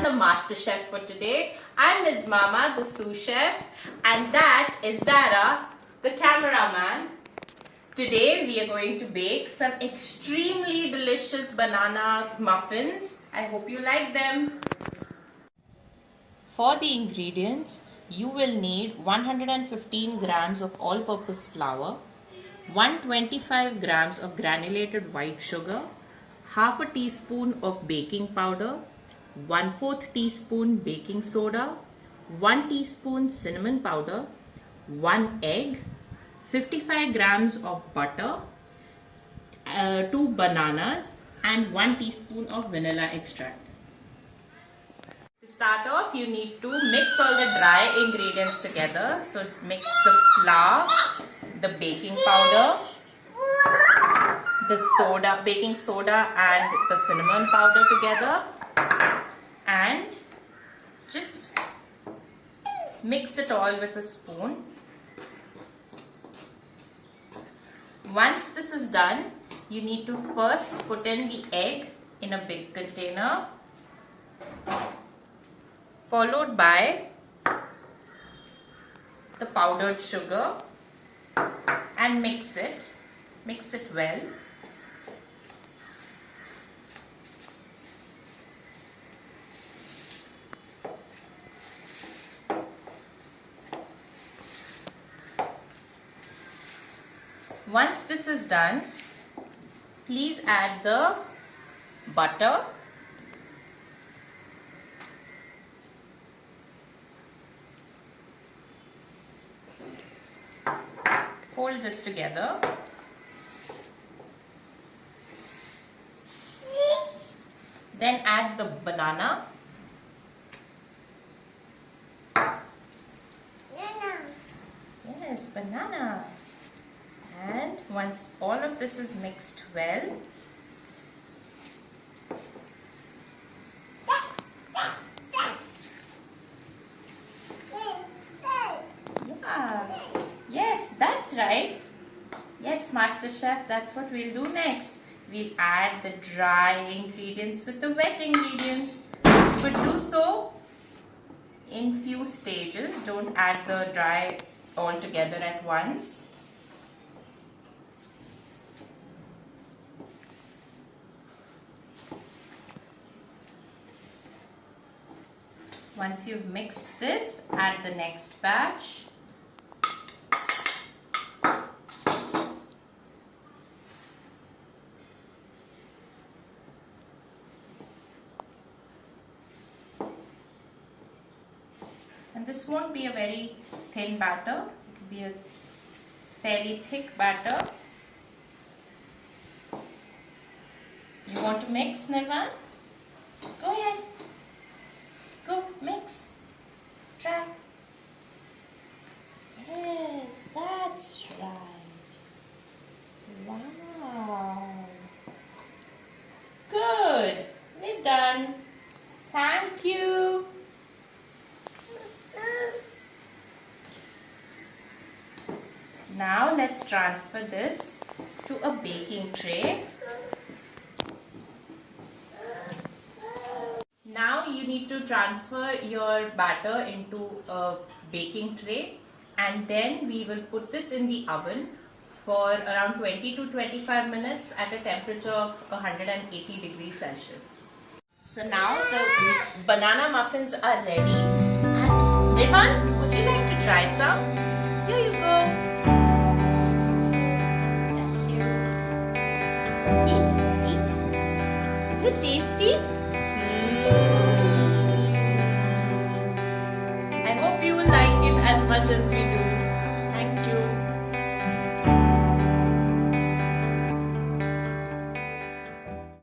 the master chef for today. I'm Ms. Mama, the sous chef, and that is Dara, the cameraman. Today we are going to bake some extremely delicious banana muffins. I hope you like them. For the ingredients, you will need 115 grams of all-purpose flour, 125 grams of granulated white sugar, half a teaspoon of baking powder, 1/4 teaspoon baking soda, 1 teaspoon cinnamon powder, 1 egg, 55 grams of butter, 2 bananas, and 1 teaspoon of vanilla extract. To start off, you need to mix all the dry ingredients together. So mix the flour, the baking powder, the soda, baking soda and the cinnamon powder together, and just mix it all with a spoon. Once this is done, you need to first put in the egg in a big container, followed by the powdered sugar, and mix it well. Once this is done, please add the butter, fold this together, then add the banana, yes, banana. And once all of this is mixed well, yeah, yes, that's right. Yes, Master Chef, that's what we'll do next. We'll add the dry ingredients with the wet ingredients, but do so in few stages. Don't add the dry all together at once. Once you've mixed this, add the next batch. And this won't be a very thin batter, it will be a fairly thick batter. You want to mix, Nirvan? Go ahead. Go, mix. Try. Yes, that's right. Wow. Good. We're done. Thank you. Now let's transfer this to a baking tray. Now you need to transfer your batter into a baking tray, and then we will put this in the oven for around 20 to 25 minutes at a temperature of 180 degrees Celsius. So now the banana muffins are ready. And Nirvan, would you like to try some? Here you go. Thank you. Eat. Is it tasty? I hope you will like it as much as we do.